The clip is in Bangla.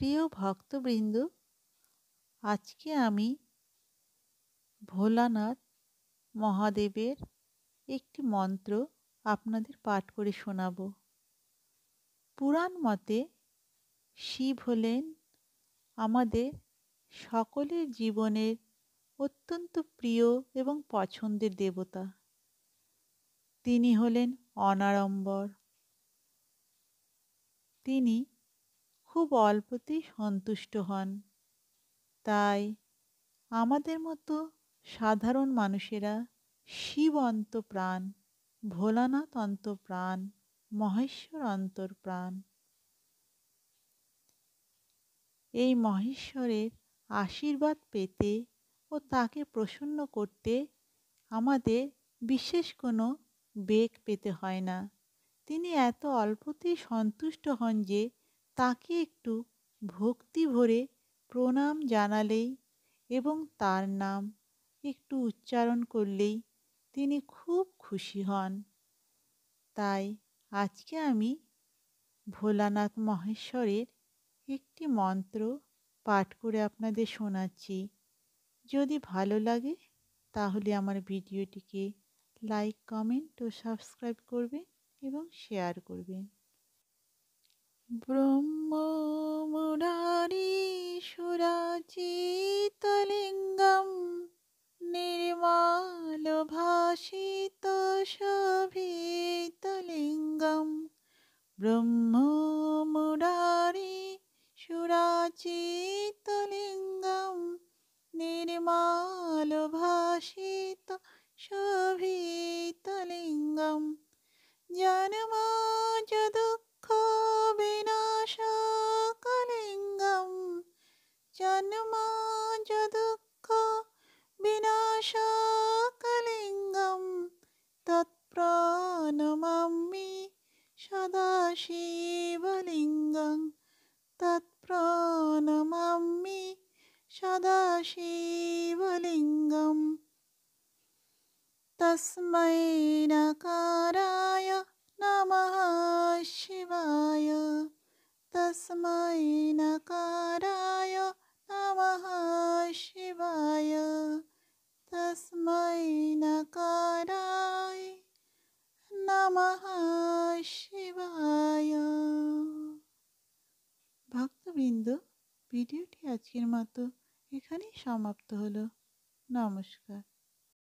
প্রিয় ভক্তবৃন্দ, আজকে আমি ভোলানাথ মহাদেবের একটি মন্ত্র আপনাদের পাঠ করে শোনাব। পুরাণ মতে শিব হলেন আমাদের সকলের জীবনের অত্যন্ত প্রিয় এবং পছন্দের দেবতা। তিনি হলেন অনাড়ম্বর। তিনি খুব অল্পতেই সন্তুষ্ট হন। তাই আমাদের মতো সাধারণ মানুষেরা শিব অন্তপ্রাণ, ভোলানাথ অন্তপ্রাণ, মহেশ্বর অন্তর্প্রাণ। এই মহেশ্বরের আশীর্বাদ পেতে ও তাকে প্রসন্ন করতে আমাদের বিশেষ কোনো বেগ পেতে হয় না। তিনি এত অল্পতেই সন্তুষ্ট হন যে তাকে একটু ভক্তি ভরে প্রণাম জানালেই এবং তার নাম একটু উচ্চারণ করলেই তিনি খুব খুশি হন। তাই আজকে আমি ভোলানাথ মহেশ্বরের একটি মন্ত্র পাঠ করে আপনাদের শোনাচ্ছি। যদি ভালো লাগে তাহলে আমার ভিডিওটিকে লাইক, কমেন্ট ও সাবস্ক্রাইব করবেন এবং শেয়ার করবেন। ব্রহ্ম মুরারি সুরাচিতলিঙ্গম নির্মল ভাসিত শোভিতলিঙ্গম। ব্রহ্ম মুরারি সুরাচিতলিঙ্গম নির্মল ভাসিত শোভিতলিঙ্গম। জন্মজ দুঃখ বিনাশকলিঙ্গম। জন্মজ দুঃখ বিনাশকলিঙ্গম। তৎপ্রণমামি সদা শিবলিঙ্গং। তৎপ্রণমামি সদা শিবলিঙ্গম। তস্मै নকারায় নমঃ শিবায়। তস্मै নকারায় নমঃ শিবায়। তস্मै নকারায় নমঃ শিবায়। ভক্তবৃন্দ, ভিডিওটি আজকের মতো এখানেই সমাপ্ত হলো। নমস্কার।